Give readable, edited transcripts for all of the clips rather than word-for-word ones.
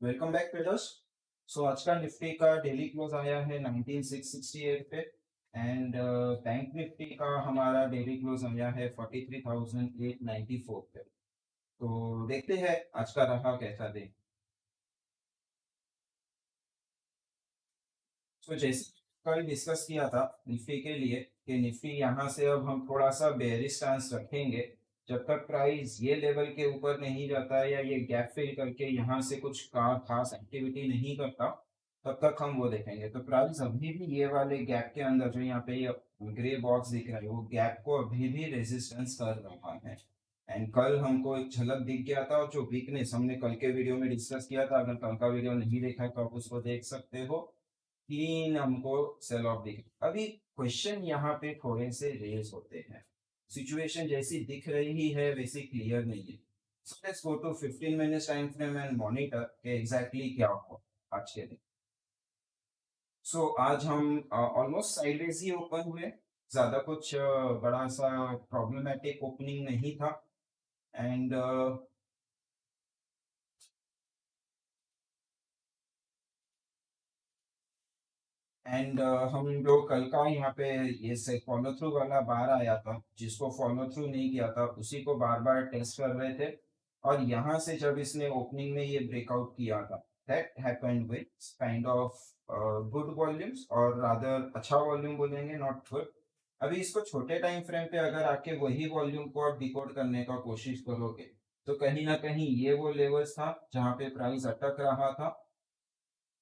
Welcome back traders. सो आज का Nifty का डेली क्लोज आया है 19668 पे एंड बैंक निफ्टी का हमारा डेली क्लोज आया है 43894 पे। तो देखते हैं आज का रहा कैसा दिन। सो जैसे कल डिस्कस किया था निफ्टी के लिए कि निफ्टी यहाँ से अब हम थोड़ा सा बेयरिश स्टांस रखेंगे जब तक प्राइस ये लेवल के ऊपर नहीं जाता है या ये गैप फिल करके यहाँ से कुछ खास एक्टिविटी नहीं करता तब तक हम वो देखेंगे। तो प्राइस अभी भी ये वाले गैप के अंदर जो यहाँ पे ये ग्रे बॉक्स दिख रहा है वो गैप को अभी भी रेजिस्टेंस कर रहा है। एंड कल हमको एक झलक दिख गया था और जो वीकनेस हमने कल के वीडियो में डिस्कस किया था, अगर कल का वीडियो नहीं देखा है तो आप उसको देख सकते हो। तीन हमको सेल ऑफ दिखे। अभी क्वेश्चन यहाँ पे थोड़े से रेज होते हैं। सिचुएशन जैसी दिख रही है वैसी क्लियर नहीं है। So let's go to 15 minutes time frame and monitor के एग्जैक्टली क्या हुआ आज के दिन। सो आज हम ऑलमोस्ट साइडवेज ही ओपन हुए। ज्यादा कुछ बड़ा सा प्रॉब्लमेटिक ओपनिंग नहीं था। एंड हम जो कल का यहाँ पे ये से फॉलो थ्रू वाला बार आया था जिसको फॉलो थ्रू नहीं किया था उसी को बार बार टेस्ट कर रहे थे। और यहाँ से जब इसने ओपनिंग में ये ब्रेकआउट किया था that happened with kind of good volumes और रादर अच्छा वॉल्यूम बोलेंगे, नॉट गुड। अभी इसको छोटे टाइम फ्रेम पे अगर आके वही वॉल्यूम को आप डिकोड करने का कोशिश करोगे तो कहीं ना कहीं ये वो लेवल्स था जहाँ पे प्राइस अटक रहा था,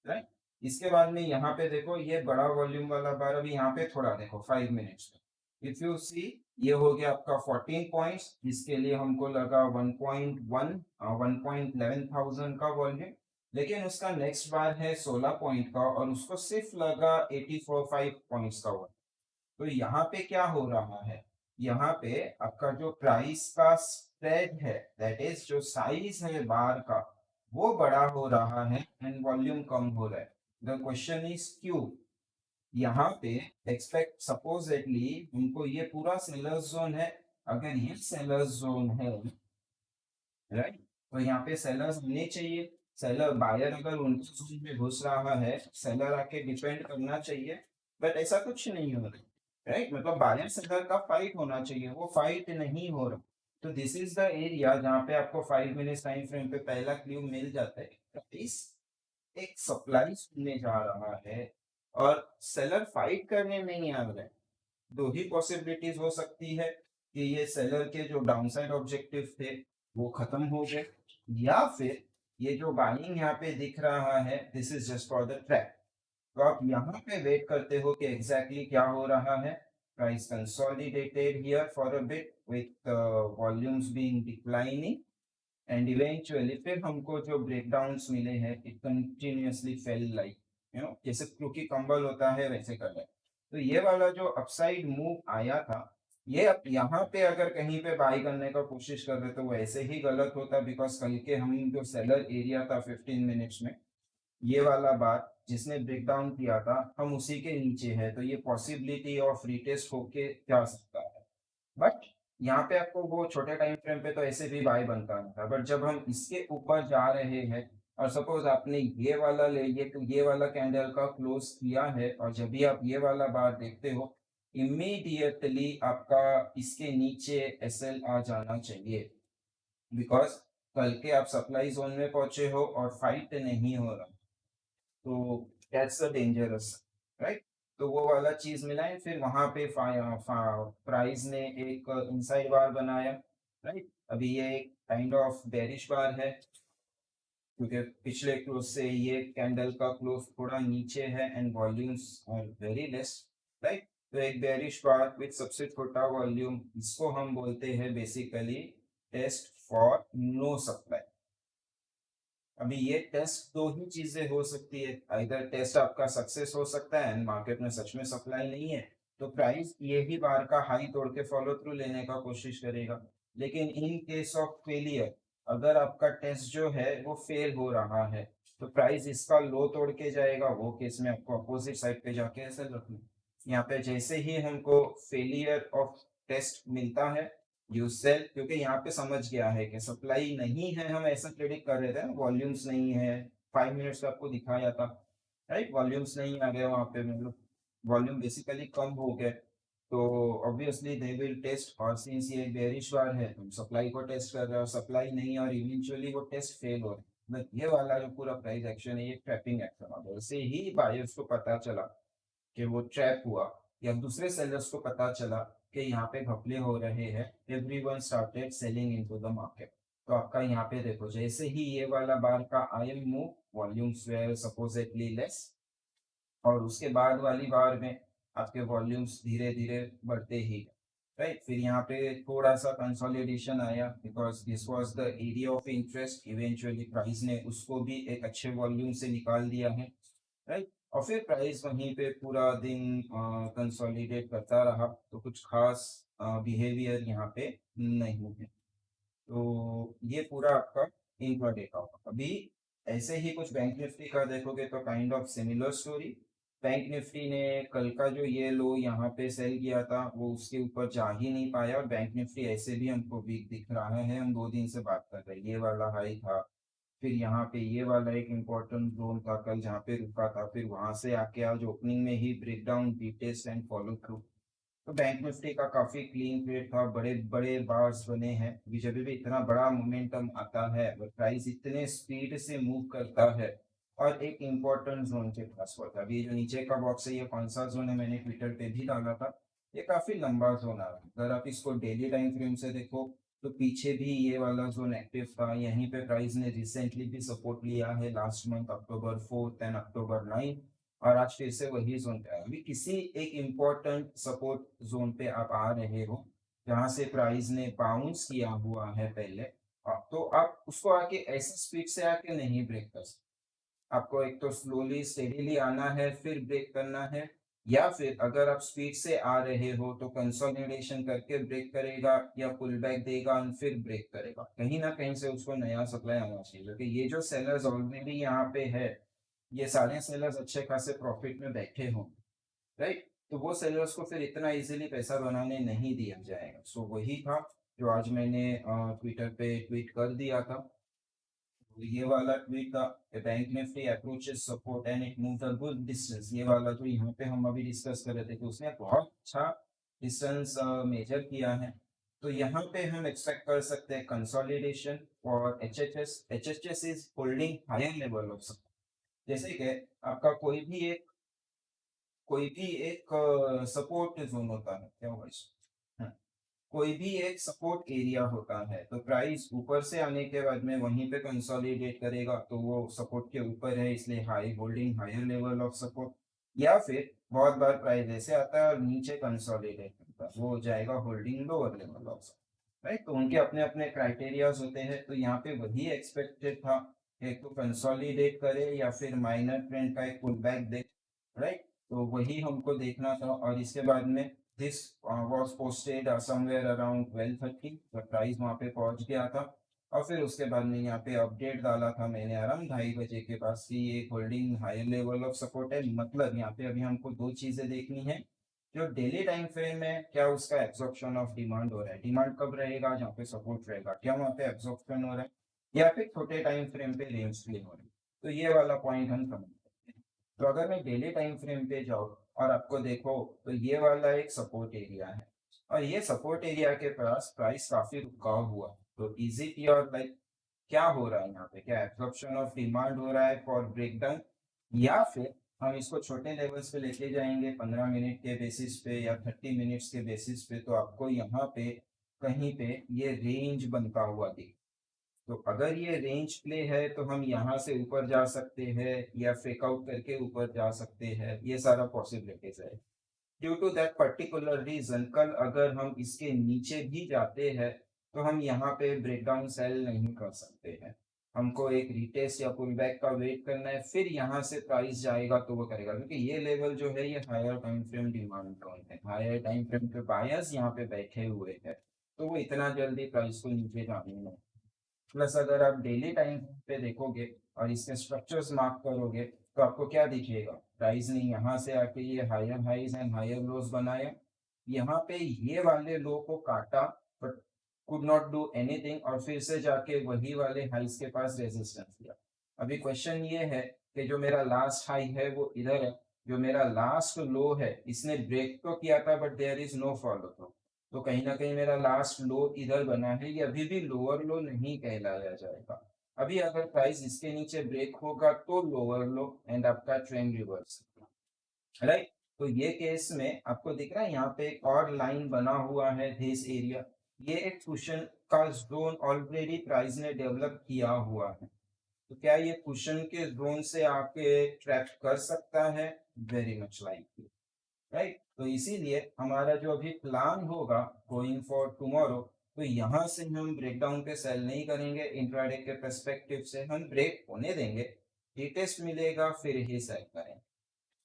राइट। इसके बाद में यहाँ पे देखो ये बड़ा वॉल्यूम वाला बार अभी यहाँ पे थोड़ा देखो 5 मिनट्स में इफ यू सी ये हो गया आपका 14 पॉइंट्स। इसके लिए हमको लगा 1.1 1.11 थाउजेंड का वॉल्यूम। लेकिन उसका नेक्स्ट बार है 16 पॉइंट का और उसको सिर्फ लगा 84 पॉइंट्स का वॉल्यूम। तो यहाँ पे क्या हो रहा है, यहाँ पे आपका जो प्राइस का स्प्रेड है दैट इज जो साइज है बार का वो बड़ा हो रहा है एंड वॉल्यूम कम हो रहा है। द क्वेश्चन इज क्यों। यहाँ पे एक्सपेक्ट सपोजिटली उनको ये पूरा सेलर्स जोन है। अगर ये सेलर्स जोन है, राइट, तो यहाँ पे सेलर्स होने चाहिए। सेलर बायर अगर उनके जोन में घुस रहा है सेलर आके डिपेंड करना चाहिए। बट ऐसा कुछ नहीं हो रहा, राइट। मतलब बायर सेलर का फाइट होना चाहिए, वो फाइट नहीं हो रहा। तो दिस इज द एरिया जहाँ पे आपको 5 मिनट टाइम फ्रेम पे पहला क्लू मिल जाता है। इस एक सप्लाई सुनने जा रहा है और सेलर फाइट करने नहीं आ रहा है। दो ही पॉसिबिलिटीज हो सकती है कि ये सेलर के जो डाउनसाइड ऑब्जेक्टिव थे वो खत्म हो गए या फिर ये जो बाइंग यहाँ पे दिख रहा है this is just for the trap. तो आप यहाँ पे वेट करते हो कि एग्जैक्टली क्या हो रहा है। Price consolidated here for a bit with volumes being declining and eventually फिर हमको जो ब्रेकडाउन्स मिले हैं इट कंटिन्यूअसली फेल लाइक जैसे क्योंकि कंबल होता है वैसे कर रहा है। तो ये वाला जो अपसाइड मूव आया था ये अब यहाँ पे अगर कहीं पे बाई करने का कोशिश कर रहे तो वो ऐसे ही गलत होता बिकॉज कल के हम जो सेलर एरिया था 15 मिनट्स में ये वाला बार जिसने ब्रेकडाउन किया था हम उसी के नीचे है तो ये पॉसिबिलिटी ऑफ रिटेस्ट होके जा सकता है। बट यहाँ पे आपको वो छोटे टाइम फ्रेम पे तो ऐसे भी बाय बनता नहीं था। बट जब हम इसके ऊपर जा रहे हैं और सपोज आपने ये वाला ले लिए तो ये वाला कैंडल का क्लोज किया है और जब भी आप ये वाला बार देखते हो इमीडिएटली आपका इसके नीचे एसएल आ जाना चाहिए बिकॉज कल के आप सप्लाई जोन में पहुंचे हो और फाइट नहीं हो रहा। तो दैट्स अ डेंजरस, राइट। तो वो वाला चीज मिला है फिर वहां पे प्राइस ने एक इनसाइड बार बनाया, राइट। अभी ये एक काइंड ऑफ बेरिश बार है क्योंकि पिछले क्लोज से ये कैंडल का क्लोज थोड़ा नीचे है and volumes are very less, right. तो एक बेरिश बार विद सबसे छोटा वॉल्यूम इसको हम बोलते हैं basically test for no supply. अभी ये टेस्ट दो ही चीजें हो सकती है, इधर टेस्ट आपका सक्सेस हो सकता है एंड मार्केट में सच में सप्लाई नहीं है तो प्राइस ये ही बार का हाई तोड़ के फॉलो थ्रू लेने का कोशिश करेगा। लेकिन इन केस ऑफ फेलियर अगर आपका टेस्ट जो है वो फेल हो रहा है तो प्राइस इसका लो तोड़ के जाएगा, वो केस में आपको अपोजिट साइड पे जाके ऐसे रखना। यहाँ पे जैसे ही हमको फेलियर ऑफ टेस्ट मिलता है यू सेल, क्योंकि यहाँ पे समझ गया है कि सप्लाई नहीं है, हम ऐसा प्रेडिक्ट कर रहे थे वॉल्यूम्स नहीं है 5 मिनट्स का आपको दिखाया था, राइट? वॉल्यूम्स नहीं आ गए वहाँ पे, मतलब वॉल्यूम बेसिकली कम हो गए, तो ऑब्वियसली दे विल टेस्ट, और सिंस ये बेयरिश बार है, तुम सप्लाई को टेस्ट कर रहे हो, सप्लाई नहीं, और इवेंचुअली वो टेस्ट फेल हो रहे हैं। मतलब ये वाला जो पूरा प्राइस एक्शन है, ये ट्रैपिंग एक्शन होगा। वैसे ही बायर्स को पता चला कि वो ट्रैप हुआ, या दूसरे सेलर्स को पता चला कि यहाँ पे घपले हो रहे हैं, everyone started selling into the market. तो आपका यहाँ पे देखो, जैसे ही ये वाला बार का oil move, volumes were supposedly less, और उसके बाद वाली बार में आपके वॉल्यूम्स धीरे धीरे बढ़ते ही गए, राइट? फिर यहाँ पे थोड़ा सा कंसोलिडेशन आया, because this was the area of interest, eventually price ने उसको भी एक अच्छे वॉल्यूम से निकाल दिया है, राइट? और फिर प्राइस वहीं पे पूरा दिन कंसोलिडेट करता रहा, तो कुछ खास बिहेवियर यहाँ पे नहीं है। तो ये पूरा आपका इंट्राडे का होगा। अभी ऐसे ही कुछ बैंक निफ्टी का देखोगे तो kind of similar story. Bank Nifty ने कल का जो ये लो यहाँ पे सेल किया था, वो उसके ऊपर जा ही नहीं पाया, और बैंक निफ्टी ऐसे भी हमको वीक दिख रहा है। हम 2 दिन से बात कर रहे हैं, ये वाला हाई था, फिर यहाँ पे ये वाला एक इम्पोर्टेंट जोन था कल जहाँ पे रुका था, फिर वहां से आके आज ओपनिंग में ही break down, test and follow through. तो बैंक निफ्टी का काफी क्लीन ट्रेड था, बड़े बड़े बार्स बने हैं। अभी जब भी इतना बड़ा मोमेंटम आता है और प्राइस इतने स्पीड से मूव करता है, और एक इम्पोर्टेंट जोन के पास होता है। अभी जो नीचे का बॉक्स है, ये कौन सा जोन है, मैंने ट्विटर पे भी डाला था, ये काफी लंबा जोन आ रहा है। अगर आप इसको डेली टाइम फ्रेम से देखो, तो पीछे भी ये वाला जोन एक्टिव था, यहीं पे प्राइस ने रिसेंटली भी सपोर्ट लिया है, last month October 4 and October 9, और आज फिर से वही जोन पे आया। अभी किसी एक इम्पोर्टेंट सपोर्ट जोन पे आप आ रहे हो, जहां से प्राइस ने बाउंस किया हुआ है पहले, तो आप उसको आके ऐसी स्पीड से आके नहीं ब्रेक कर सकते। आपको एक तो स्लोली स्टेडीली आना है, फिर ब्रेक करना है, या फिर अगर आप स्पीड से आ रहे हो तो कंसोलिडेशन करके ब्रेक करेगा, या पुल बैक देगा और फिर ब्रेक करेगा। कहीं ना कहीं से उसको नया सप्लाई आना चाहिए, क्योंकि ये जो सेलर्स ऑलरेडी यहाँ पे है, ये सारे सेलर्स अच्छे खासे प्रॉफिट में बैठे हों, राइट? तो वो सेलर्स को फिर इतना इजीली पैसा बनाने नहीं दिया जाएगा। सो वही था जो आज मैंने ट्विटर पे ट्वीट कर दिया था। तो ये वाला ट्वीट था, bank Nifty approaches support and it moved a good distance, ये वाला जो यहाँ पे हम अभी डिस्कस कर रहे थे, कि उसने बहुत अच्छा डिस्टेंस मेजर किया है। तो यहाँ पे हम एक्सपेक्ट कर सकते हैं कंसोलिडेशन और HHS is holding higher level of support. जैसे कि आपका कोई भी एक सपोर्ट जोन होता है, क्या होगा इसको, कोई भी एक सपोर्ट एरिया होता है, तो प्राइस ऊपर से आने के बाद में वहीं पे कंसोलिडेट करेगा, तो वो सपोर्ट के ऊपर है, इसलिए high holding higher level of support. या फिर बहुत बार प्राइस ऐसे आता है और नीचे कंसोलिडेट करता है, वो हो जाएगा holding lower level of support, right? तो उनके अपने अपने क्राइटेरियाज होते हैं, तो यहाँ पे वही एक्सपेक्टेड था, एक तो कंसोलिडेट करे या फिर माइनर ट्रेंड का एक पुल बैक दे, राइट? तो वही हमको देखना था, और इसके बाद में this was posted somewhere around 12:30, the price वहाँ पे पहुंच गया था। और फिर उसके बाद में यहाँ पे अपडेट डाला था मैंने अराउंड 2:30 बजे के पास, कि ये holding higher level of support है। मतलब यहाँ पे अभी हमको दो चीजें देखनी है, जो डेली टाइम फ्रेम में क्या उसका एब्जॉर्प्शन ऑफ डिमांड हो रहा है, डिमांड कब रहेगा जहाँ पे सपोर्ट रहेगा, क्या वहाँ पे एब्जॉर्प्शन हो रहा है, या फिर छोटे टाइम फ्रेम पे रेंज प्ले हो रही है। तो ये वाला पॉइंट हम समझ सकते हैं। तो अगर मैं डेली टाइम फ्रेम पे जाऊँ और आपको देखो, तो ये वाला एक सपोर्ट एरिया है, और ये सपोर्ट एरिया के पास प्राइस काफी रुका हुआ। तो इज इट योर लाइक, क्या हो रहा है यहाँ पे, क्या एब्जॉर्प्शन ऑफ डिमांड हो रहा है फॉर ब्रेकडाउन, या फिर हम इसको छोटे लेवल्स पे लेके जाएंगे 15 मिनट के बेसिस पे या 30 मिनट्स के बेसिस पे, तो आपको यहाँ पे कहीं पे ये रेंज बनता हुआ दिखे। तो अगर ये रेंज प्ले है, तो हम यहाँ से ऊपर जा सकते हैं या फेक आउट करके ऊपर जा सकते हैं, ये सारा पॉसिबिलिटीज है। Due to that particular reason, कल अगर हम इसके नीचे भी जाते हैं, तो हम यहाँ पे ब्रेकडाउन सेल नहीं कर सकते हैं। हमको एक रिटेस्ट या पुल बैक का वेट करना है, फिर यहाँ से प्राइस जाएगा तो वो करेगा, क्योंकि ये लेवल जो है ये higher time frame demand zone है, हायर टाइम फ्रेम के बायर्स यहाँ पे बैठे हुए हैं, तो वो इतना जल्दी प्राइस को नीचे जाने नहीं। प्लस अगर आप डेली टाइम पे देखोगे और इसके स्ट्रक्चर्स मार्क करोगे, तो आपको क्या दिखेगा, प्राइस ने यहाँ से आके ये higher highs and higher lows बनाया, यहाँ पे ये वाले लो को काटा, but could not do anything, और फिर से जाके वही वाले हाइज के पास रेजिस्टेंस दिया। अभी क्वेश्चन ये है कि जो मेरा लास्ट हाई है वो इधर है, जो मेरा लास्ट लो है इसने ब्रेक तो किया था but there is no follow through, तो कहीं ना कहीं मेरा लास्ट लो इधर बना है, ये अभी भी लोअर लो नहीं कहलाया जाएगा। अभी अगर प्राइस इसके नीचे ब्रेक होगा तो लोअर लो एंड आपका ट्रेंड रिवर्स, राइट। तो ये केस में आपको दिख रहा है यहाँ पे एक और लाइन बना हुआ है दिस एरिया, ये एक कुशन का जोन ऑलरेडी प्राइस ने डेवलप किया हुआ है। तो क्या ये कुशन के जोन से आके ट्रैप कर सकता है? Very much likely, right. तो इसीलिए हमारा जो अभी प्लान होगा गोइंग फॉर टुमारो, तो यहाँ से हम ब्रेकडाउन पे सेल नहीं करेंगे, इंट्राडे के पर्सपेक्टिव से हम ब्रेक होने देंगे, टेस्ट मिलेगा फिर ही सेल करेंगे,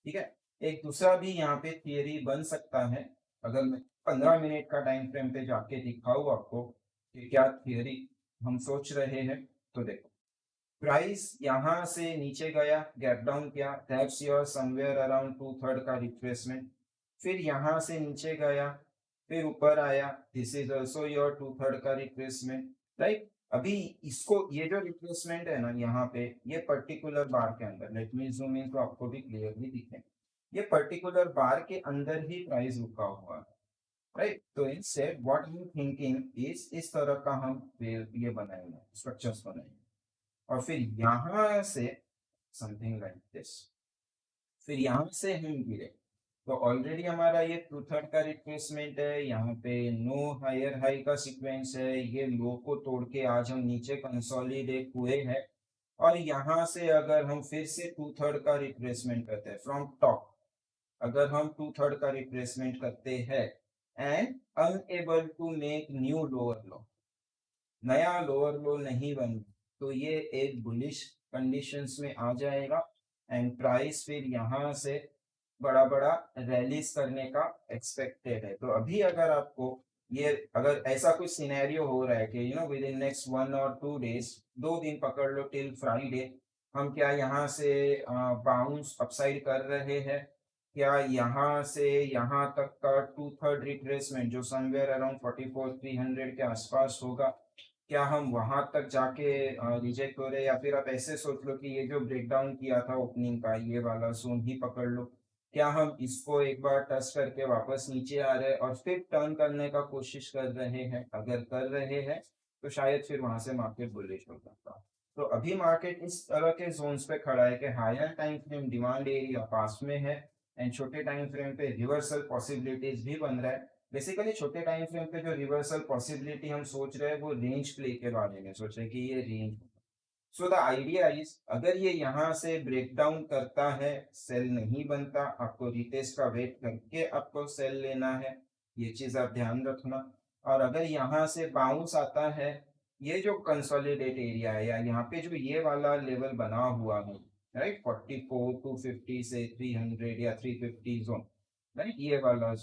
ठीक है। एक दूसरा भी यहाँ पे थियरी बन सकता है, अगर मैं 15 मिनट का टाइम फ्रेम पे जाके दिखाऊँ आपको कि क्या थियरी हम सोच रहे हैं। तो देखो, प्राइस यहाँ से नीचे गया, गैप डाउन किया, दैट्स योर समवेयर अराउंड 2/3 का रिट्रेसमेंट, फिर यहाँ से नीचे गया, फिर ऊपर आया, दिस इज ऑल्सो योर 2/3 का रिट्रेसमेंट, राइट। अभी इसको ये जो रिट्रेसमेंट है ना यहाँ पे, ये पर्टिकुलर बार के अंदर, लेट मी जूम इन तो आपको भी क्लियरली दिखे, ये पर्टिकुलर बार के अंदर ही प्राइस रुका हुआ है, राइट। तो इनसेड व्हाट यू थिंकिंग इज इस तरह का हम ये बनाएंगे, स्ट्रक्चर्स बनाएंगे, और फिर यहां से समथिंग लाइक दिस, फिर यहां से हम गिरे, तो ऑलरेडी हमारा ये 2/3 का रिट्रेसमेंट है, यहाँ पे नो हायर हाई का सीक्वेंस है, ये लो को तोड़ के आज हम नीचे कंसोलिडेट हुए हैं, और यहाँ से अगर हम फिर से 2/3 का रिट्रेसमेंट करते हैं फ्रॉम टॉप, अगर हम 2/3 का रिप्लेसमेंट करते हैं and unable to make new lower low, नया लोअर लो नहीं बन, तो ये एक बुलिश कंडीशंस में आ जाएगा एंड प्राइस फिर यहाँ से बड़ा बड़ा रैलीज करने का एक्सपेक्टेड है। तो अभी अगर आपको ये, अगर ऐसा कुछ सिनेरियो हो रहा है कि विद इन नेक्स्ट 1 और 2 डेज, 2 दिन पकड़ लो टिल फ्राइडे, हम क्या यहाँ से बाउंस अपसाइड कर रहे हैं, क्या यहाँ से यहाँ तक का 2/3 रिट्रेसमेंट जो समवेयर अराउंड 44,300 के आसपास होगा, क्या हम वहां तक जाके रिजेक्ट हो रहे, या फिर आप ऐसे सोच लो कि ये जो ब्रेकडाउन किया था ओपनिंग का ये वाला जोन ही पकड़ लो, क्या हम इसको एक बार टच करके वापस नीचे आ रहे हैं और फिर टर्न करने का कोशिश कर रहे हैं, अगर कर रहे हैं तो शायद फिर वहां से मार्केट बुलिश हो सकता है। तो अभी मार्केट इस तरह के जोन्स पे खड़ा है कि higher time frame demand area पास में है एंड छोटे टाइम फ्रेम पे रिवर्सल पॉसिबिलिटीज भी बन रहा है। बेसिकली छोटे टाइम फ्रेम पे जो रिवर्सल पॉसिबिलिटी हम सोच रहे हैं वो रेंज प्ले के बारे में सोच रहे हैं कि ये range, so the idea is अगर ये यहाँ से ब्रेक डाउन करता है, सेल नहीं बनता, आपको रिटेस्ट का वेट करके आपको सेल लेना है, ये चीज आप ध्यान रखना। और अगर यहाँ से बाउंस आता है, ये जो कंसोलिडेट एरिया है या यहाँ पे जो ये वाला लेवल बना हुआ है, राइट, 44,250 से 300 या 350 जोन, राइट, ये वाला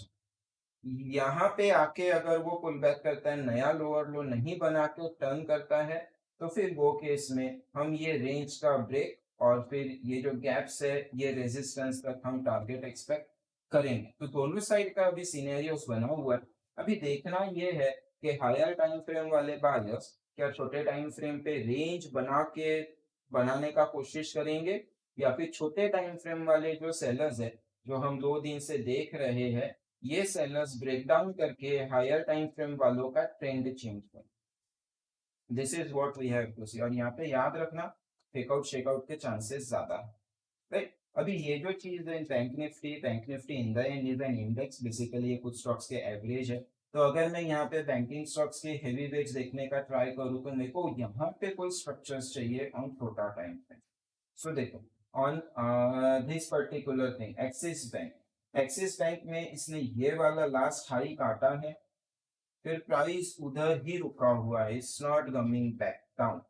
यहाँ पे आके अगर वो पुल बैक करता है, नया लोअर लो नहीं बना के टर्न करता है, तो फिर वो केस में हम ये रेंज का ब्रेक और फिर ये जो गैप्स है ये रेजिस्टेंस तक हम टारगेट एक्सपेक्ट करेंगे। तो दोनों साइड का अभी सिनेरियोस बना हुआ है। अभी देखना ये है कि हायर टाइम फ्रेम वाले बायर्स क्या छोटे टाइम फ्रेम पे रेंज बना के बनाने का कोशिश करेंगे, या फिर छोटे टाइम फ्रेम वाले जो सेलर्स है जो हम 2 दिन से देख रहे हैं, ये सेलर्स ब्रेकडाउन करके हायर टाइम फ्रेम वालों का ट्रेंड चेंज कर, this is what we have to see. और यहाँ पे याद रखना फेकआउट शेकआउट के चांसेस ज्यादा है, राइट। अभी ये जो चीज है bank Nifty in the end is an index, basically ये कुछ स्टॉक्स के एवरेज है। तो अगर मैं यहाँ पे बैंकिंग स्टॉक्स के हेवी वेट्स देखने का ट्राई करूँ तो मेरे को यहाँ पे कोई स्ट्रक्चर्स चाहिए ऑन छोटा टाइम पे। सो देखो, on this particular thing axis bank में इसने ये वाला लास्ट हाई काटा है, फिर प्राइस उधर ही रुका हुआ है, it's not coming back down,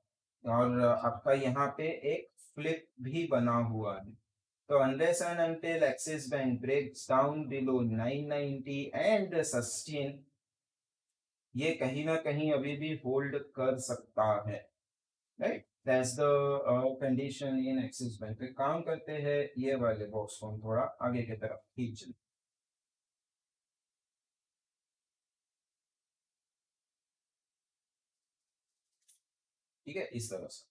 और आपका यहाँ पे एक फ्लिप भी बना हुआ है। तो unless and until Axis Bank breaks down below 990 and sustain, ये कहीं ना कहीं अभी भी होल्ड कर सकता है, right. That's the condition in axis bank. काम करते हैं ये वाले बॉक्स को हम थोड़ा आगे की तरफ खींच लें, ठीक है, इस तरह से।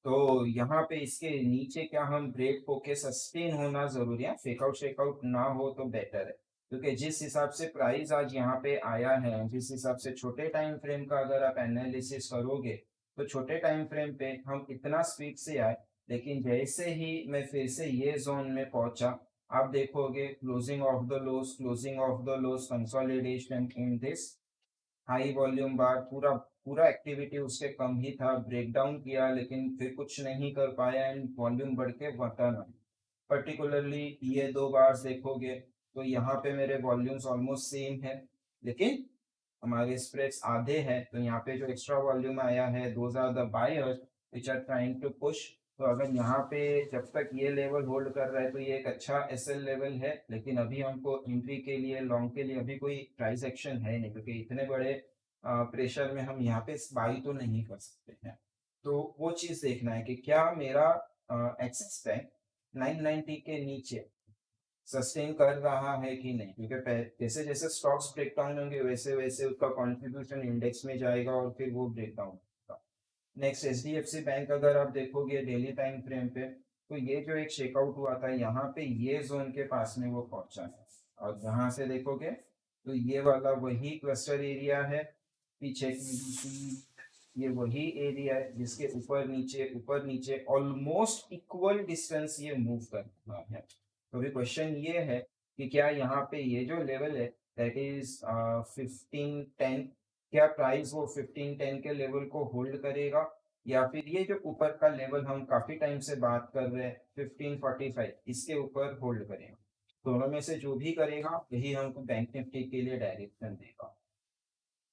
तो यहाँ पे इसके नीचे क्या हम ब्रेक होके सस्टेन होना ज़रूरी है, फेकआउट शेकआउट ना हो तो बेटर है। क्योंकि जिस हिसाब से प्राइस आज यहाँ पे आया है, जिस हिसाब से छोटे टाइम फ्रेम का अगर आप एनालिसिस करोगे, तो छोटे टाइम फ्रेम पे हम इतना स्पीड से आए, लेकिन जैसे ही मैं फिर से ये ज़ोन में पहुँचा, आप देखोगे closing of the lows, consolidation in this high volume bar, पूरा पूरा एक्टिविटी उससे कम ही था, ब्रेकडाउन किया लेकिन फिर कुछ नहीं कर पाया एंड वॉल्यूम बढ़ के बटन आई। पर्टिकुलरली ये 2 बार्स देखोगे तो यहाँ पे मेरे वॉल्यूम्स ऑलमोस्ट सेम है, लेकिन हमारे स्प्रेड्स आधे हैं, तो यहाँ पे जो एक्स्ट्रा वॉल्यूम आया है, those are the buyers which are trying to push. तो अगर यहाँ पे जब तक ये लेवल होल्ड कर रहा है तो ये एक अच्छा एसएल लेवल है, लेकिन अभी हमको एंट्री के लिए, लॉन्ग के लिए अभी कोई प्राइस एक्शन है नहीं, क्योंकि इतने बड़े प्रेशर में हम यहाँ पे बाई तो नहीं कर सकते हैं। तो वो चीज़ देखना है कि क्या मेरा एक्सिस बैंक 990 के नीचे सस्टेन कर रहा है कि नहीं, क्योंकि जैसे जैसे स्टॉक्स ब्रेकडाउन होंगे वैसे वैसे उसका कंट्रीब्यूशन इंडेक्स में जाएगा और फिर वो ब्रेकडाउन होगा। नेक्स्ट एचडीएफसी बैंक अगर आप देखोगे डेली टाइम फ्रेम पे, तो ये जो एक शेकआउट हुआ था यहाँ पे, ये जोन के पास में वो पहुंचा है, और यहाँ से देखोगे तो ये वाला वही क्लस्टर एरिया है, पीछे ये वही एरिया है जिसके ऊपर नीचे ऑलमोस्ट इक्वल डिस्टेंस ये मूव कर रहा है। तो अभी क्वेश्चन ये है कि क्या यहाँ पे ये जो लेवल है दैट इज 1510, क्या प्राइस वो 1510 के लेवल को होल्ड करेगा, या फिर ये जो ऊपर का लेवल हम काफी टाइम से बात कर रहे हैं 1545, इसके ऊपर होल्ड करेगा। दोनों में से जो भी करेगा यही हमको बैंक निफ्टी के लिए डायरेक्शन देगा।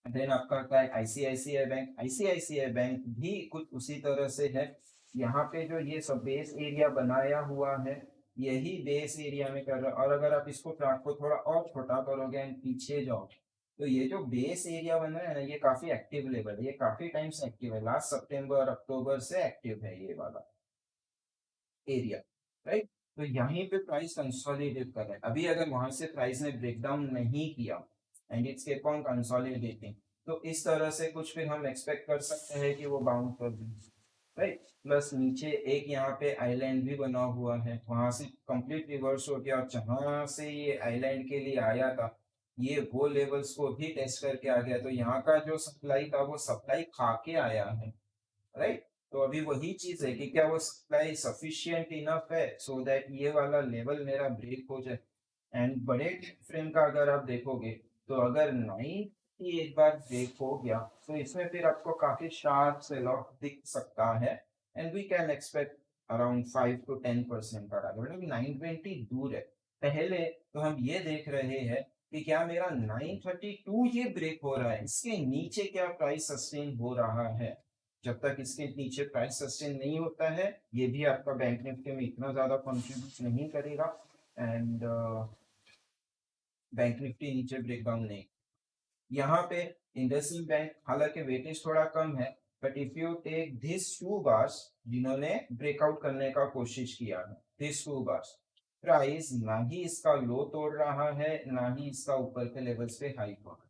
देन आपका आता है आईसीआईसीआई बैंक। आईसीआईसीआई बैंक भी कुछ उसी तरह से है। यहाँ पे जो ये सब बेस एरिया बनाया हुआ है, यही बेस एरिया में कर रहा है, और अगर आप इसको ट्रैक को थोड़ा और छोटा करोगे एंड पीछे जाओ, तो ये जो बेस एरिया बन रहा है ना, ये काफी एक्टिव लेवल है, ये काफी टाइम से एक्टिव है, लास्ट सितंबर अक्टूबर से एक्टिव है ये वाला एरिया, राइट। तो यहीं पे प्राइस कंसोलिडेट कर रहा है। अभी अगर वहां से प्राइस ने ब्रेकडाउन नहीं किया and it's kept on consolidating, तो इस तरह से कुछ फिर हम एक्सपेक्ट कर सकते हैं कि वो बाउंस कर दें, राइट। प्लस नीचे एक यहाँ पे आइलैंड भी बना हुआ है, वहां से कंप्लीट रिवर्स हो गया, और जहां से ये आइलैंड के लिए आया था, ये वो लेवल्स को भी टेस्ट करके आ गया, तो यहाँ का जो सप्लाई था वो सप्लाई खा के आया है, राइट। तो अभी वही चीज है कि क्या वो सप्लाई सफिशिएंट इनफ है सो दैट ये वाला लेवल मेरा ब्रेक हो जाए। एंड बड़े फ्रेम का अगर आप देखोगे, तो अगर 90 एक बार ब्रेक हो गया, तो इसमें फिर आपको काफी शार्प से लॉक दिख सकता है, and we can expect around 5 to 10% का टारगेट, मतलब 920 दूर है। पहले तो हम ये देख रहे हैं कि क्या मेरा 932 ये ब्रेक हो रहा है, इसके नीचे क्या प्राइस सस्टेन हो रहा है। जब तक इसके नीचे प्राइस सस्टेन नहीं होता है, ये भी आपका बैंक निफ्टी में इतना ज्यादा कंट्रीब्यूट नहीं करेगा, एंड बैंक निफ्टी नीचे ब्रेकडाउन नहीं। यहाँ पे इंडसइंड बैंक, हालांकि वेटेज थोड़ा कम है, but if you take this 2 bars जिन्होंने ब्रेकआउट करने का कोशिश किया है, दिस 2 बार्स, प्राइस ना ही इसका लो तोड़ रहा है, ना ही इसका ऊपर के लेवल्स पे हाई हो रहा है।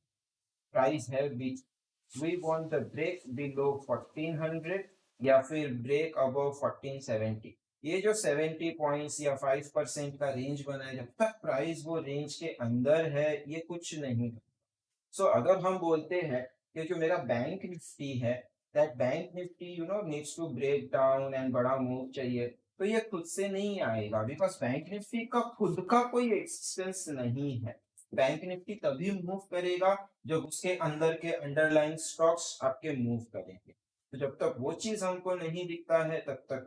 प्राइस है बीच, we want the break below 1400 या फिर ब्रेक अबव 1470। ये जो 70 पॉइंट्स या 5% का रेंज बना है, जब तक प्राइस वो रेंज के अंदर है, ये कुछ नहीं। सो अगर हम बोलते हैं कि जो मेरा बैंक निफ्टी है, that bank Nifty needs to break down and बड़ा मूव चाहिए, तो ये खुद से नहीं आएगा, बिकॉज बैंक निफ्टी का खुद का कोई एक्सिस्टेंस नहीं है। बैंक निफ्टी तभी मूव करेगा जब उसके अंदर के अंडरलाइन स्टॉक्स आपके मूव करेंगे। तो जब तक वो चीज हमको नहीं दिखता है, तब तक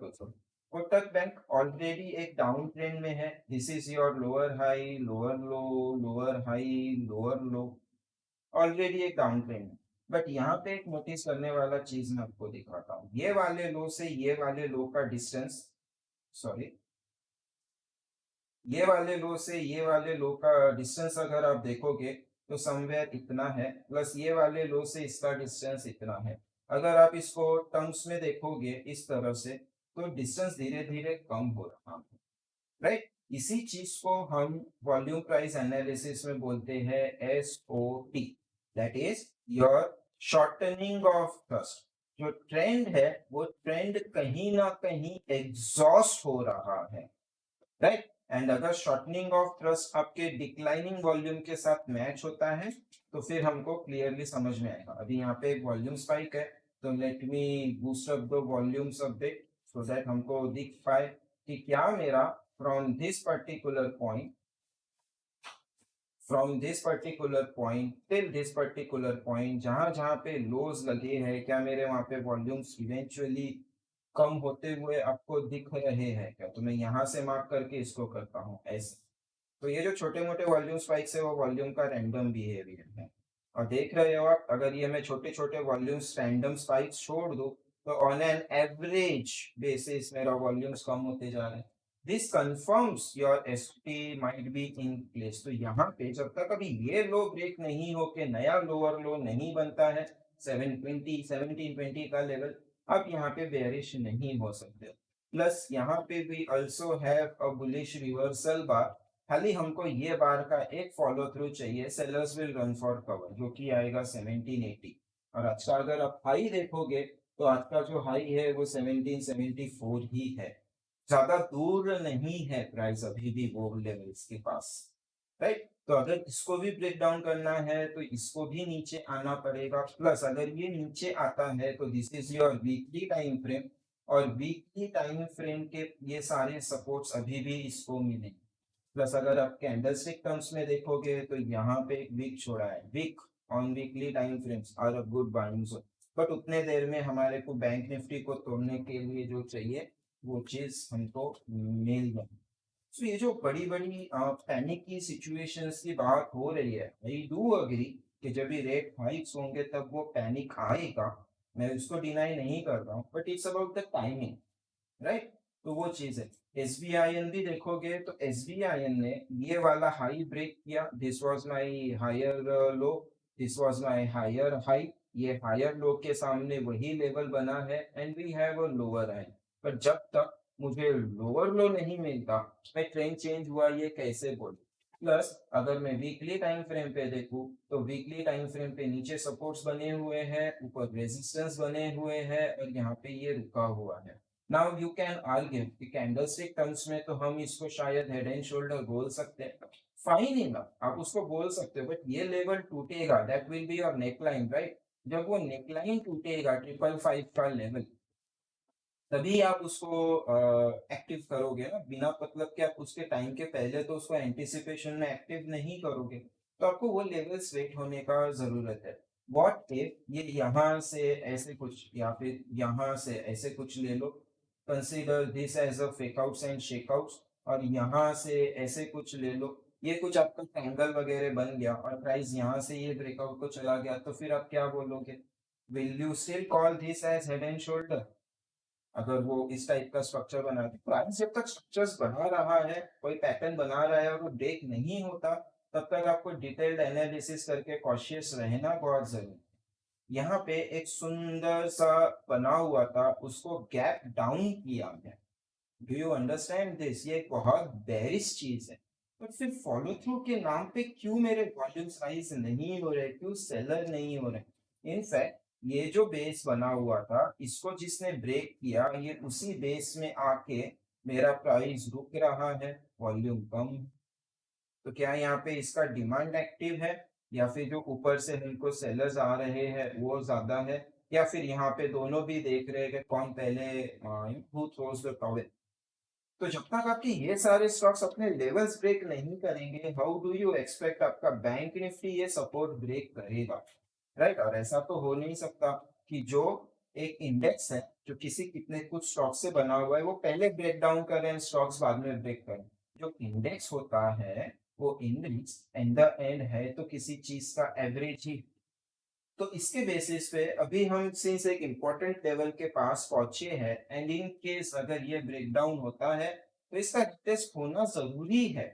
कोटक बैंक ऑलरेडी एक डाउन ट्रेंड में है। This is your lower high, lower low, lower high, lower low, already एक डाउन ट्रेंड है। बट यहाँ पे एक नोटिस करने वाला चीज मैं आपको दिखाता हूँ, ये वाले लो से ये वाले लो का डिस्टेंस, सॉरी, ये वाले लो से ये वाले लो का डिस्टेंस अगर आप देखोगे तो समवेयर इतना है, प्लस ये वाले लो से इसका डिस्टेंस इतना है। अगर आप इसको टर्म्स में देखोगे इस तरह से, तो डिस्टेंस धीरे धीरे कम हो रहा है, राइट। इसी चीज को हम वॉल्यूम प्राइस एनालिसिस में बोलते हैं SOT, that is your shortening of thrust. जो ट्रेंड है वो ट्रेंड कहीं ना कहीं एग्जॉस्ट हो रहा है, राइट। एंड अगर शॉर्टनिंग ऑफ थ्रस्ट आपके डिक्लाइनिंग वॉल्यूम के साथ मैच होता है तो फिर हमको क्लियरली समझ में आएगा। अभी यहाँ पे एक वॉल्यूम स्पाइक है, तो let me boost up the volumes a bit so that हमको दिख पाए कि क्या मेरा from this particular point till this particular point जहां जहां पे लोज लगे हैं, क्या मेरे वहां पे वॉल्यूम्स इवेंचुअली कम होते हुए आपको दिख रहे हैं क्या। तो मैं यहाँ से मार्क करके इसको करता हूँ ऐसे। तो ये जो छोटे मोटे वॉल्यूम स्पाइक्स है वो वॉल्यूम का रैंडम बिहेवियर है। और देख रहे हो आप, अगर ये मैं छोटे छोटे वॉल्यूम्स रैंडम स्पाइक्स छोड़ दूं तो ऑन एन एवरेज बेसिस मेरा वॉल्यूम्स कम होते जा रहे हैं। This confirms your ST might be in place. तो यहाँ पे जब तक अभी ये लो ब्रेक नहीं हो के नया लोअर लो नहीं बनता है 720 1720 का लेवल, आप यहाँ पे बेरिश नहीं हो सकते। प्लस यहाँ पे भी also have a bullish reversal bar. खाली हमको ये बार का एक फॉलो थ्रू चाहिए, sellers will run for cover, जो कि आएगा 1780। और आज का अगर आप हाई देखोगे तो आज का जो हाई है वो 1774 ही है, ज्यादा दूर नहीं है प्राइस अभी भी वो लेवल्स के पास, राइट। तो अगर इसको भी ब्रेक डाउन करना है तो इसको भी नीचे आना पड़ेगा। प्लस अगर ये नीचे आता है तो this is your weekly time frame, और वीकली टाइम फ्रेम के ये सारे सपोर्ट्स अभी भी इसको मिलेंगे। प्लस अगर आप कैंडलस्टिक टर्म्स में देखोगे तो यहाँ पे एक वीक छोड़ा है, week on weekly time frames are a good buying zone. But उतने देर में हमारे को बैंक निफ्टी को तोड़ने के लिए जो चाहिए वो चीज हमको मिल जाए। सो ये जो बड़ी बड़ी पैनिक की सिचुएशंस की बात हो रही है, आई डू अग्री कि जब भी रेट हाइक्स होंगे तब वो पैनिक आएगा, मैं उसको डिनाई नहीं कर रहा हूँ, but it's about the timing, right. तो वो चीज है। एसबीआईएन भी देखोगे तो एसबीआईएन ने ये वाला हाई ब्रेक किया, this was my higher low, this was my higher high, ये हायर लो के सामने वही लेवल बना है and we have a lower high. पर जब तक मुझे लोअर लो नहीं मिलता मैं ट्रेंड चेंज हुआ ये कैसे बोलूं। प्लस अगर मैं वीकली टाइम फ्रेम पे देखूं तो वीकली टाइम फ्रेम पे नीचे सपोर्ट्स बने हुए हैं, ऊपर रेजिस्टेंस बने हुए हैं और यहाँ पे ये रुका हुआ है। नाउ यू कैन आर्ग्यू कि कैंडलस्टिक टर्म्स में तो हम इसको शायद हेड एंड शोल्डर बोल सकते हैं, फाइन इनफ आप उसको बोल सकते हो, बट ये लेवल टूटेगा, that will be your neckline, right. जब वो नेकलाइन टूटेगा 555 का लेवल, तभी आप उसको एक्टिव करोगे ना, बिना मतलब कि आप उसके टाइम के पहले तो उसको एंटिसिपेशन में एक्टिव नहीं करोगे। तो आपको वो लेवल्स वेट होने का जरूरत है। व्हाट इफ ये यहाँ से ऐसे कुछ या फिर यहाँ से ऐसे कुछ ले लो, consider this as a fakeouts and shakeouts, और यहाँ से ऐसे कुछ ले लो, ये कुछ आपका ट्रायंगल वगैरह बन गया और प्राइस यहाँ से ये ब्रेकआउट को चला गया, तो फिर आप क्या बोलोगे, will you still call this as head and shoulder. अगर वो इस टाइप का स्ट्रक्चर बना दे, क्लाइंट जब तक स्ट्रक्चर्स बना रहा है, कोई पैटर्न बना रहा है और वो ब्रेक नहीं होता, तब तक आपको डिटेल्ड एनालिसिस करके कॉशियस रहना बहुत जरूरी है। यहाँ पे एक सुंदर सा बना हुआ था, उसको गैप डाउन किया गया। डू यू अंडरस्टैंड दिस, ये एक बहुत बेरिश चीज है। बट फिर फॉलो थ्रू के नाम पे क्यों मेरे वॉल्यूम्स राइज नहीं हो रहे, क्यों सेलर नहीं हो रहे। इनफैक्ट ये जो बेस बना हुआ था इसको जिसने ब्रेक किया, ये उसी बेस में आके मेरा प्राइस रुक रहा है, वॉल्यूम कम। तो क्या यहाँ पे इसका डिमांड एक्टिव है, या फिर जो ऊपर से हमको सेलर्स आ रहे हैं वो ज्यादा है, या फिर यहाँ पे दोनों भी देख रहे हैं कि कौन पहले हु थ्रोज द टॉवेल। तो जब तक आपके ये सारे स्टॉक्स अपने लेवल्स ब्रेक नहीं करेंगे, हाउ डू यू एक्सपेक्ट आपका बैंक निफ्टी ये सपोर्ट ब्रेक करेगा, राइट। और ऐसा तो हो नहीं सकता कि जो एक इंडेक्स है जो किसी कितने कुछ स्टॉक से बना हुआ है वो पहले ब्रेक डाउन करें, स्टॉक्स बाद में ब्रेक करें। जो इंडेक्स होता है वो इंडेक्स एंड द एंड है तो किसी चीज का एवरेज ही। तो इसके बेसिस पे अभी हम सिंस एक इम्पोर्टेंट लेवल के पास पहुंचे हैं एंड इन केस अगर ये ब्रेकडाउन होता है तो इसका टेस्ट होना जरूरी है,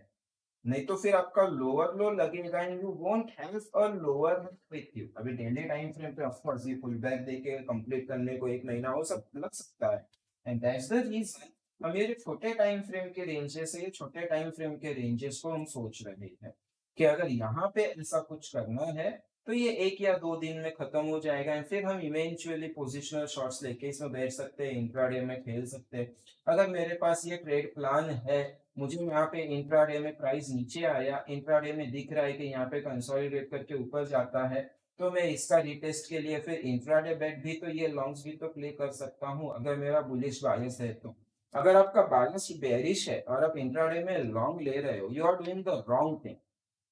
नहीं तो फिर आपका लोअर लो लगेगा and you won't have a lower with you. अभी डेली टाइम फ्रेम पे ऑफ कोर्स ये फुल बैक देके कंप्लीट करने को एक महीना हो लग सकता है, एंड दैट्स द रीजन हम ये जो छोटे टाइम फ्रेम के रेंजेस है, ये छोटे टाइम फ्रेम के रेंजेस को हम सोच रहे हैं कि अगर यहाँ पे ऐसा कुछ करना है तो ये 1 या 2 दिन में खत्म हो जाएगा एंड फिर हम इवेंचुअली पोजिशनल शॉट्स लेके इसमें बैठ सकते हैं, इंट्राडे में खेल सकते हैं। अगर मेरे पास ये ट्रेड प्लान है, मुझे यहाँ पे इंट्राडे में प्राइस नीचे आया, इंट्राडे में दिख रहा है कि यहाँ पे कंसोलिडेट करके ऊपर जाता है, तो मैं इसका रिटेस्ट के लिए फिर इंट्राडे बेट भी तो ये लॉन्ग्स भी तो प्ले कर सकता हूँ अगर मेरा बुलिश बायस है तो। अगर आपका बायस बेरिश है और आप इंट्राडे में लॉन्ग ले रहे हो, you are doing the wrong thing.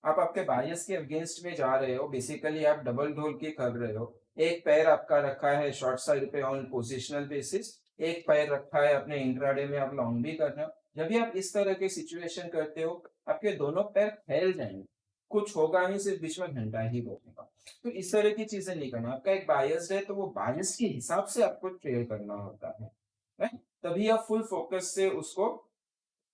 आप आपके बायस के अगेंस्ट में जा रहे हो, बेसिकली आप डबल ढोल के कर रहे हो। एक पैर आपका रखा है शॉर्ट साइड पे ऑन पोजिशनल बेसिस, एक पैर रखा है अपने इंट्राडे में आप लॉन्ग भी कर रहे हो। जब भी आप इस तरह की सिचुएशन करते हो, आपके दोनों पैर फैल जाएंगे, कुछ होगा नहीं, सिर्फ बीच में घंटा ही बजेगा। तो इस तरह की चीजें नहीं करना। आपका एक बायस है तो वो बायस के हिसाब से आपको ट्रेड करना होता है, राइट? तभी आप फुल फोकस से उसको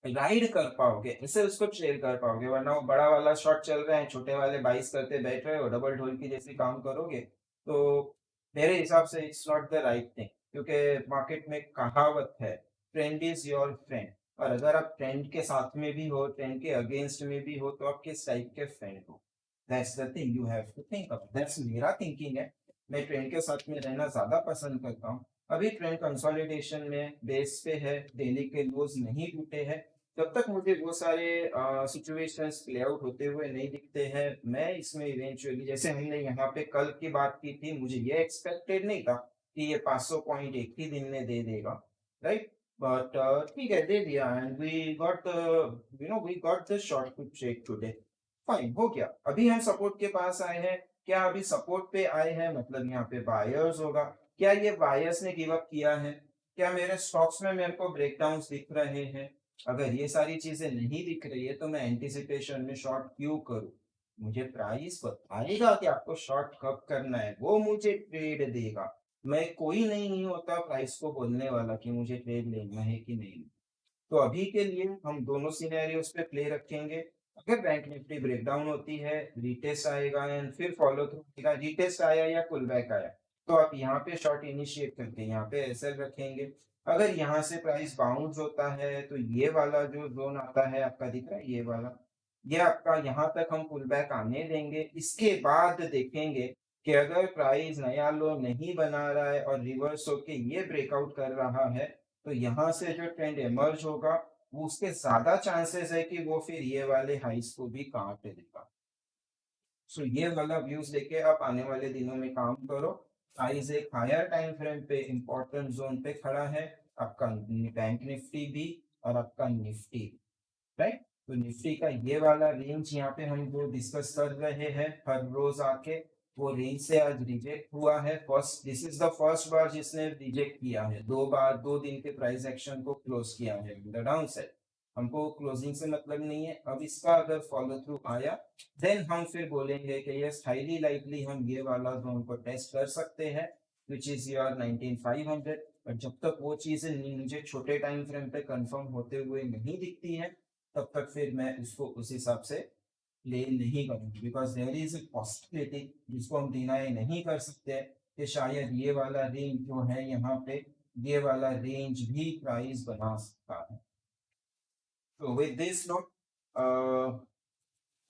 राइड कर पाओगे, ऐसे उसको ट्रेल कर पाओगे, वरना वो बड़ा वाला शॉट चल रहा है, छोटे वाले 22 करते बैठ रहे हो, डबल ढोल की जैसे काम करोगे, तो मेरे हिसाब से it's not the right thing. क्योंकि मार्केट में कहावत है, ट्रेंड इज योर फ्रेंड। और अगर आप ट्रेंड के साथ में भी हो, ट्रेंड के अगेंस्ट में भी हो, तो आप किस टाइप के फ्रेंड हो, that's the thing you have to think about. That's मेरा थिंकिंग है। मैं ट्रेंड के साथ में रहना ज्यादा पसंद करता हूँ। अभी ट्रेंड कंसोलिडेशन में बेस पे है, डेली के लोज नहीं टूटे हैं, जब तक मुझे वो सारे सिचुएशंस प्ले आउट होते हुए नहीं दिखते हैं, मैं इसमें इवेंचुअली, जैसे हमने यहाँ पे कल की बात की थी, मुझे ये एक्सपेक्टेड नहीं था कि ये 500 पॉइंट एक ही दिन में दे देगा, राइट? बट ठीक है, दे दिया and we got we got the short to trade today. Fine, हो गया। अभी हम सपोर्ट के पास आए हैं। क्या अभी सपोर्ट पे आए हैं मतलब यहाँ पे बायर्स होगा? क्या ये बायर्स ने गिव अप किया है? क्या मेरे स्टॉक्स में मेरे को ब्रेकडाउन्स दिख रहे हैं? अगर ये सारी चीजें नहीं दिख रही है तो मैं एंटिसिपेशन में शॉर्ट क्यों करूं? मुझे प्राइस बताएगा कि आपको शॉर्ट कब करना है, वो मुझे ट्रेड देगा। मैं कोई नहीं होता प्राइस को बोलने वाला कि मुझे ट्रेड लेना है कि नहीं। तो अभी के लिए हम दोनों सिनेरियोस पे प्ले रखेंगे। अगर बैंक निफ्टी ब्रेकडाउन होती है, रीटेस्ट आएगा एंड फिर फॉलो थ्रू आएगा, रीटेस्ट आया या पुल बैक आया, तो आप यहाँ पे शॉर्ट इनिशिएट करके यहाँ पे एसएल रखेंगे। अगर यहाँ से प्राइस बाउंस होता है तो ये वाला जो जोन आता है आपका दिख रहा है, ये वाला, ये आपका यहाँ तक हम पुल बैक आने देंगे। इसके बाद देखेंगे कि अगर प्राइस नया लो नहीं बना रहा है और रिवर्स होके ये ब्रेकआउट कर रहा है, तो यहाँ से जो ट्रेंड इमर्ज होगा, वो उसके ज्यादा चांसेस है कि वो फिर ये वाले हाइस को भी काट देगा। सो ये वाला व्यूज लेके आप आने वाले दिनों में काम करो। प्राइस एक हायर टाइम फ्रेम पे इंपॉर्टेंट जोन पे खड़ा है, आपका बैंक निफ्टी भी और आपका निफ्टी, राइट? तो निफ्टी का ये वाला रेंज यहाँ पे हम जो डिस्कस कर रहे हैं हर रोज आके, वो रेंज से आज रिजेक्ट हुआ है। First, this is the first bar जिसने रिजेक्ट किया है, 2 बार 2 दिन के प्राइस एक्शन को क्लोज किया है द डाउन साइड। हमको क्लोजिंग से मतलब नहीं है। अब इसका अगर फॉलो थ्रू आया, देन हम फिर बोलेंगे कि यस, हाईली लाइकली हम ये वाला जोन को टेस्ट कर सकते हैं, विच इज योर 19500। बट जब तक वो चीजें मुझे छोटे टाइम फ्रेम पे कंफर्म होते हुए नहीं दिखती है, तब तक फिर मैं उसको उस हिसाब से प्ले नहीं करूंगी। Because there is a possibility जिसको हम डिनाई नहीं कर सकते कि शायद ये वाला रेंज जो है यहाँ पे, ये वाला रेंज भी प्राइस बना सकता है। तो विद दिस नोट,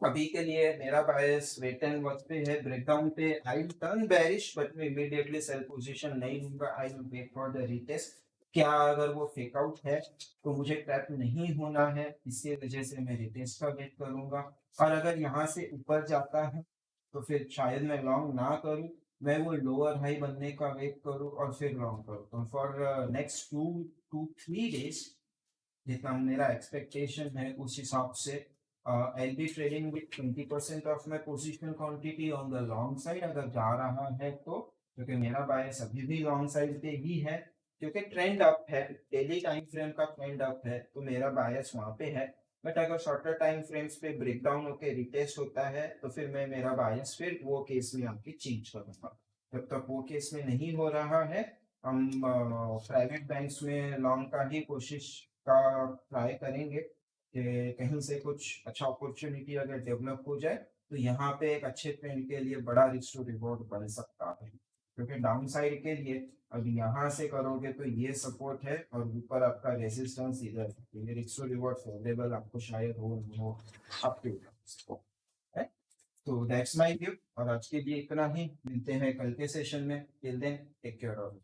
अभी के लिए मेरा बायस वेट एंड वॉच पे है। ब्रेकडाउन पे I will turn bearish, but मैं इमीडिएटली सेल पोजीशन नहीं लूंगा। I will wait for the retest. क्या अगर वो फेक आउट है तो मुझे ट्रैप नहीं होना है, इसकी वजह से मैं रीटेस्ट का वेट करूंगा। और अगर यहाँ से ऊपर जाता है तो फिर शायद मैं लॉन्ग ना करूं, मैं वो लोअर हाई बनने का वेट करूं और फिर लॉन्ग करूं। तो फॉर नेक्स्ट 2 to 3 days जितना मेरा एक्सपेक्टेशन है उस हिसाब से I'll be trading with 20% of my position quantity on the long side अगर जा रहा है तो, क्योंकि मेरा बायस अभी भी लॉन्ग साइड पे ही है, क्योंकि ट्रेंड अप है, डेली टाइम फ्रेम का ट्रेंड अप है, तो मेरा बायस वहां पे है। बट अगर शॉर्टर टाइम फ्रेम्स पे ब्रेकडाउन होके रिटेस्ट होता है तो फिर मैं मेरा बायस फिर वो केस में आके चेंज करूंगा। जब तक वो केस में नहीं हो रहा है, हम प्राइवेट बैंक्स में लॉन्ग का ही कोशिश का ट्राई करेंगे कि कहीं से कुछ अच्छा अपॉर्चुनिटी अगर डेवलप हो जाए तो यहाँ पे एक अच्छे ट्रेंड के लिए बड़ा रिस्क टू रिवॉर्ड बन सकता है। क्योंकि डाउन साइड के लिए अभी यहाँ से करोगे तो ये सपोर्ट है और ऊपर आपका रेजिस्टेंस इधर है, तो ये रिस्क टू रिवॉर्ड फेवरेबल आपको शायद हो, अप टू है। तो दैट्स माय व्यू और आज के लिए इतना ही। मिलते हैं कल के सेशन में। Till then take care all.